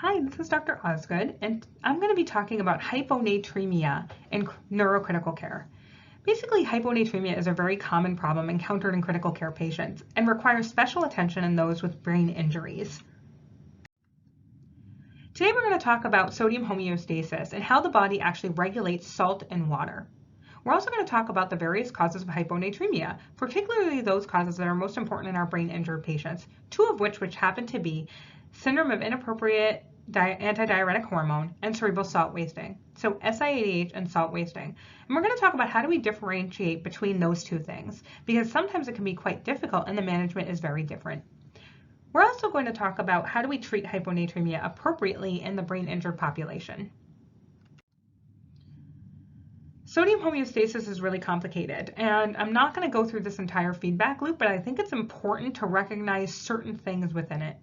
Hi, this is Dr. Osgood, and I'm going to be talking about hyponatremia in neurocritical care. Basically, hyponatremia is a very common problem encountered in critical care patients and requires special attention in those with brain injuries. Today we're going to talk about sodium homeostasis and how the body actually regulates salt and water. We're also going to talk about the various causes of hyponatremia, particularly those causes that are most important in our brain injured patients, two of which happen to be syndrome of inappropriate antidiuretic hormone and cerebral salt wasting. So SIADH and salt wasting. And we're going to talk about how do we differentiate between those two things, because sometimes it can be quite difficult and the management is very different. We're also going to talk about how do we treat hyponatremia appropriately in the brain injured population. Sodium homeostasis is really complicated, and I'm not going to go through this entire feedback loop, but I think it's important to recognize certain things within it.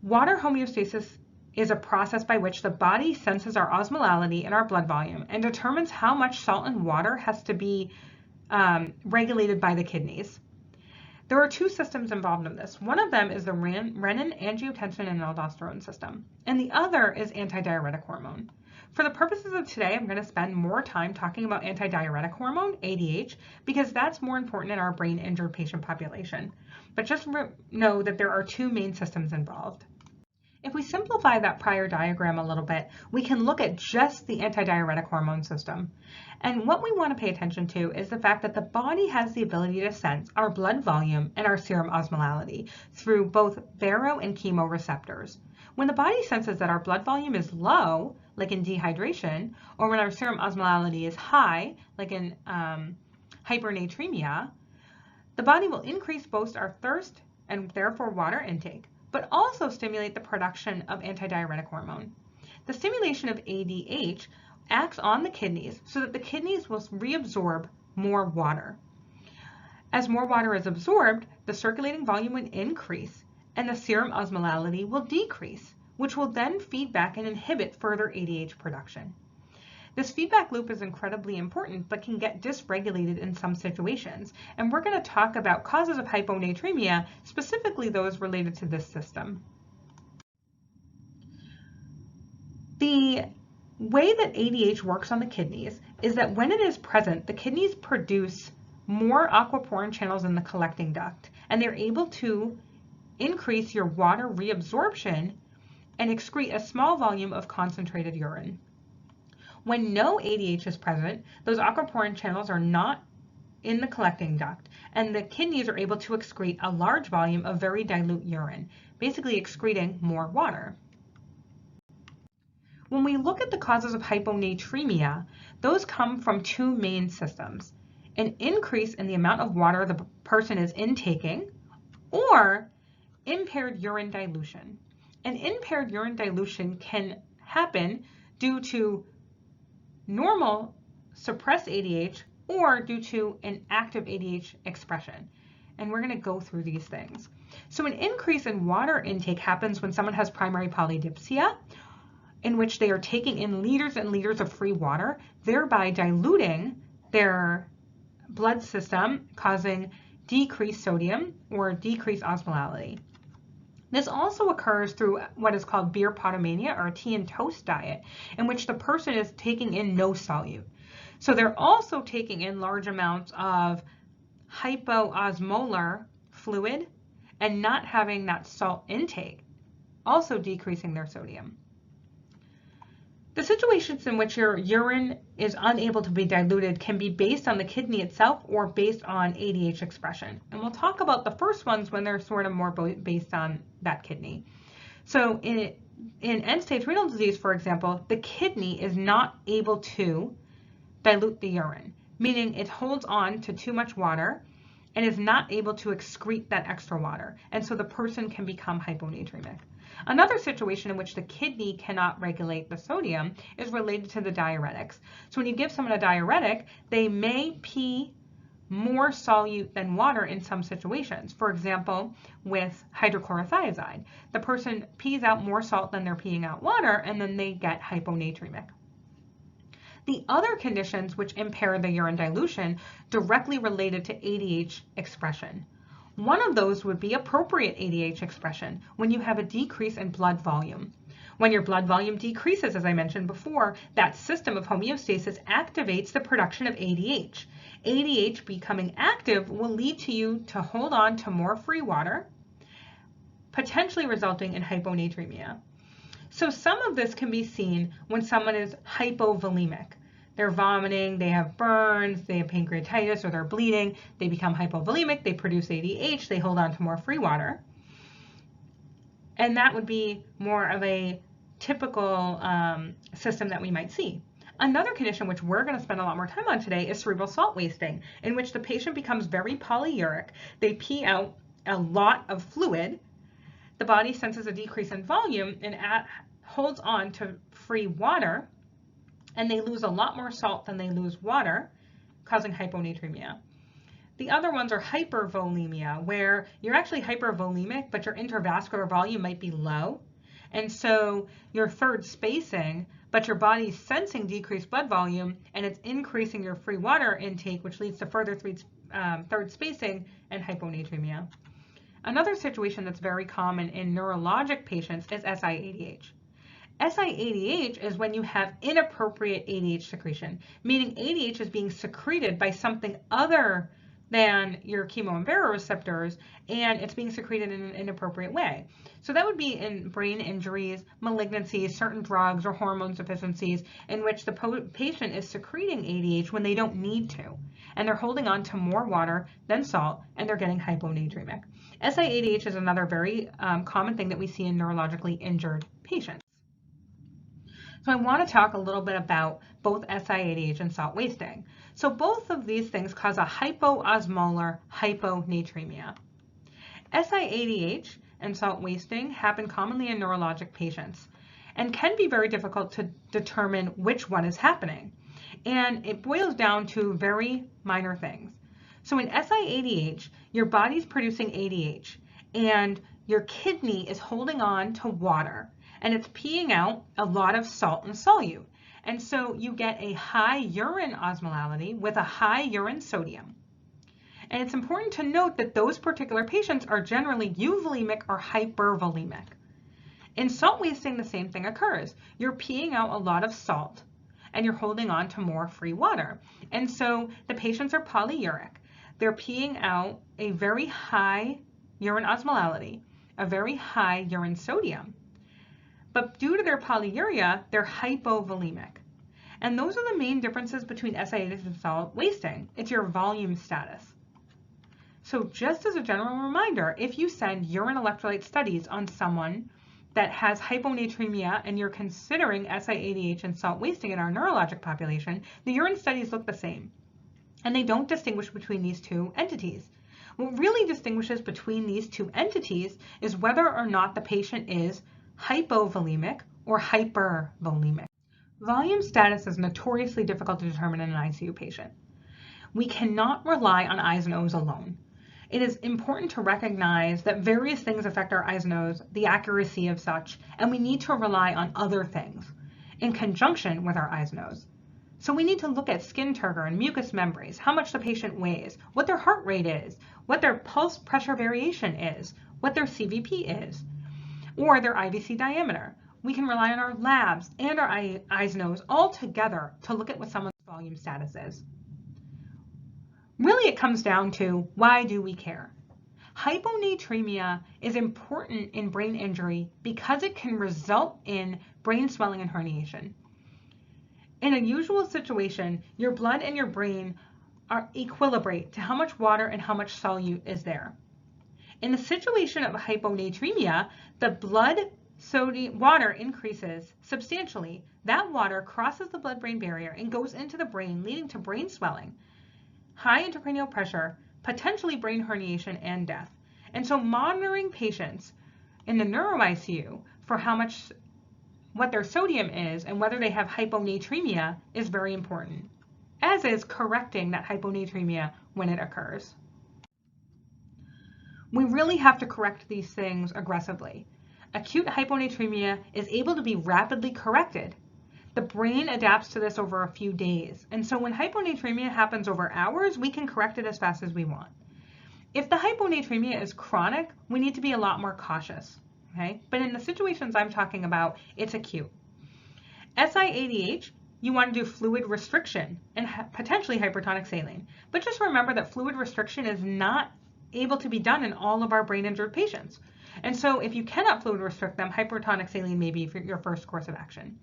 Water homeostasis is a process by which the body senses our osmolality and our blood volume and determines how much salt and water has to be regulated by the kidneys. There are two systems involved in this. One of them is the renin, angiotensin, and aldosterone system, and the other is antidiuretic hormone. For the purposes of today, I'm going to spend more time talking about antidiuretic hormone, ADH, because that's more important in our brain injured patient population. But just know that there are two main systems involved. If we simplify that prior diagram a little bit, we can look at just the antidiuretic hormone system. And what we want to pay attention to is the fact that the body has the ability to sense our blood volume and our serum osmolality through both baro and chemoreceptors. When the body senses that our blood volume is low, like in dehydration, or when our serum osmolality is high, like in hypernatremia, the body will increase both our thirst and therefore water intake, but also stimulate the production of antidiuretic hormone. The stimulation of ADH acts on the kidneys so that the kidneys will reabsorb more water. As more water is absorbed, the circulating volume will increase and the serum osmolality will decrease, which will then feed back and inhibit further ADH production. This feedback loop is incredibly important, but can get dysregulated in some situations. And we're going to talk about causes of hyponatremia, specifically those related to this system. The way that ADH works on the kidneys is that when it is present, the kidneys produce more aquaporin channels in the collecting duct, and they're able to increase your water reabsorption and excrete a small volume of concentrated urine. When no ADH is present, those aquaporin channels are not in the collecting duct, and the kidneys are able to excrete a large volume of very dilute urine, basically excreting more water. When we look at the causes of hyponatremia, those come from two main systems: an increase in the amount of water the person is intaking, or impaired urine dilution. An impaired urine dilution can happen due to normal suppressed ADH or due to an active ADH expression. And we're going to go through these things. So an increase in water intake happens when someone has primary polydipsia, in which they are taking in liters and liters of free water, thereby diluting their blood system, causing decreased sodium or decreased osmolality. This also occurs through what is called beer potomania, or a tea and toast diet, in which the person is taking in no solute. So they're also taking in large amounts of hypoosmolar fluid and not having that salt intake, also decreasing their sodium. The situations in which your urine is unable to be diluted can be based on the kidney itself or based on ADH expression. And we'll talk about the first ones when they're sort of more based on that kidney. So in end-stage renal disease, for example, the kidney is not able to dilute the urine, meaning it holds on to too much water and is not able to excrete that extra water. And so the person can become hyponatremic. Another situation in which the kidney cannot regulate the sodium is related to the diuretics. So when you give someone a diuretic, they may pee more solute than water in some situations. For example, with hydrochlorothiazide, the person pees out more salt than they're peeing out water, and then they get hyponatremic. The other conditions which impair the urine dilution directly related to ADH expression. One of those would be appropriate ADH expression when you have a decrease in blood volume. When your blood volume decreases, as I mentioned before, that system of homeostasis activates the production of ADH. ADH becoming active will lead to you to hold on to more free water, potentially resulting in hyponatremia. So some of this can be seen when someone is hypovolemic. They're vomiting, they have burns, they have pancreatitis, or they're bleeding. They become hypovolemic, they produce ADH, they hold on to more free water. And that would be more of a typical system that we might see. Another condition which we're going to spend a lot more time on today is cerebral salt wasting, in which the patient becomes very polyuric. They pee out a lot of fluid. The body senses a decrease in volume and holds on to free water, and they lose a lot more salt than they lose water, causing hyponatremia. The other ones are hypervolemia, where you're actually hypervolemic, but your intravascular volume might be low. And so you're third spacing, but your body's sensing decreased blood volume, and it's increasing your free water intake, which leads to further third spacing and hyponatremia. Another situation that's very common in neurologic patients is SIADH. SIADH is when you have inappropriate ADH secretion, meaning ADH is being secreted by something other than your chemo and baroreceptors, and it's being secreted in an inappropriate way. So that would be in brain injuries, malignancies, certain drugs, or hormone deficiencies in which the patient is secreting ADH when they don't need to, and they're holding on to more water than salt, and they're getting hyponatremic. SIADH is another very common thing that we see in neurologically injured patients. So I want to talk a little bit about both SIADH and salt wasting. So both of these things cause a hypoosmolar hyponatremia. SIADH and salt wasting happen commonly in neurologic patients and can be very difficult to determine which one is happening. And it boils down to very minor things. So in SIADH, your body's producing ADH and your kidney is holding on to water, and it's peeing out a lot of salt and solute. And so you get a high urine osmolality with a high urine sodium. And it's important to note that those particular patients are generally euvolemic or hypervolemic. In salt wasting, the same thing occurs. You're peeing out a lot of salt and you're holding on to more free water. And so the patients are polyuric. They're peeing out a very high urine osmolality, a very high urine sodium. But due to their polyuria, they're hypovolemic. And those are the main differences between SIADH and salt wasting. It's your volume status. So just as a general reminder, if you send urine electrolyte studies on someone that has hyponatremia and you're considering SIADH and salt wasting in our neurologic population, the urine studies look the same. And they don't distinguish between these two entities. What really distinguishes between these two entities is whether or not the patient is hypovolemic or hypervolemic. Volume status is notoriously difficult to determine in an ICU patient. We cannot rely on I's and O's alone. It is important to recognize that various things affect our I's and O's, the accuracy of such, and we need to rely on other things in conjunction with our I's and O's. So we need to look at skin turgor and mucous membranes, how much the patient weighs, what their heart rate is, what their pulse pressure variation is, what their CVP is, or their IVC diameter. We can rely on our labs and our I's and O's all together to look at what someone's volume status is. Really, it comes down to, why do we care? Hyponatremia is important in brain injury because it can result in brain swelling and herniation. In a usual situation, your blood and your brain are equilibrate to how much water and how much solute is there. In the situation of hyponatremia, the blood sodium water increases substantially. That water crosses the blood-brain barrier and goes into the brain, leading to brain swelling, high intracranial pressure, potentially brain herniation, and death. And so monitoring patients in the neuro-ICU for what their sodium is and whether they have hyponatremia is very important, as is correcting that hyponatremia when it occurs. We really have to correct these things aggressively. Acute hyponatremia is able to be rapidly corrected. The brain adapts to this over a few days. And so when hyponatremia happens over hours, we can correct it as fast as we want. If the hyponatremia is chronic, we need to be a lot more cautious, okay? But in the situations I'm talking about, it's acute. SIADH, you want to do fluid restriction and potentially hypertonic saline. But just remember that fluid restriction is not able to be done in all of our brain injured patients. And so if you cannot fluid restrict them, hypertonic saline may be your first course of action.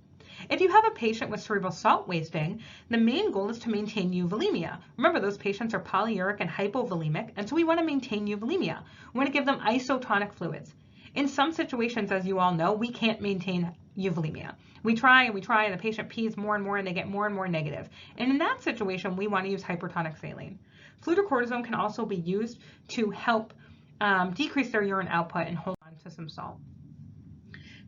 If you have a patient with cerebral salt wasting, the main goal is to maintain euvolemia. Remember, those patients are polyuric and hypovolemic, and so we want to maintain euvolemia. We want to give them isotonic fluids. In some situations, as you all know, we can't maintain euvolemia. We try and the patient pees more and more and they get more and more negative. And in that situation, we want to use hypertonic saline. Fludrocortisone can also be used to help decrease their urine output and hold on to some salt.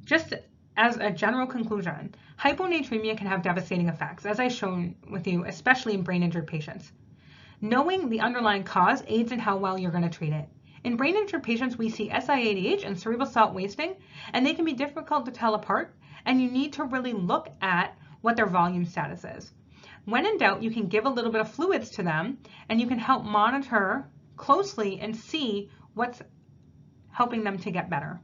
Just as a general conclusion, hyponatremia can have devastating effects, as I've shown with you, especially in brain injured patients. Knowing the underlying cause aids in how well you're going to treat it. In brain injured patients, we see SIADH and cerebral salt wasting, and they can be difficult to tell apart, and you need to really look at what their volume status is. When in doubt, you can give a little bit of fluids to them, and you can help monitor closely and see what's helping them to get better.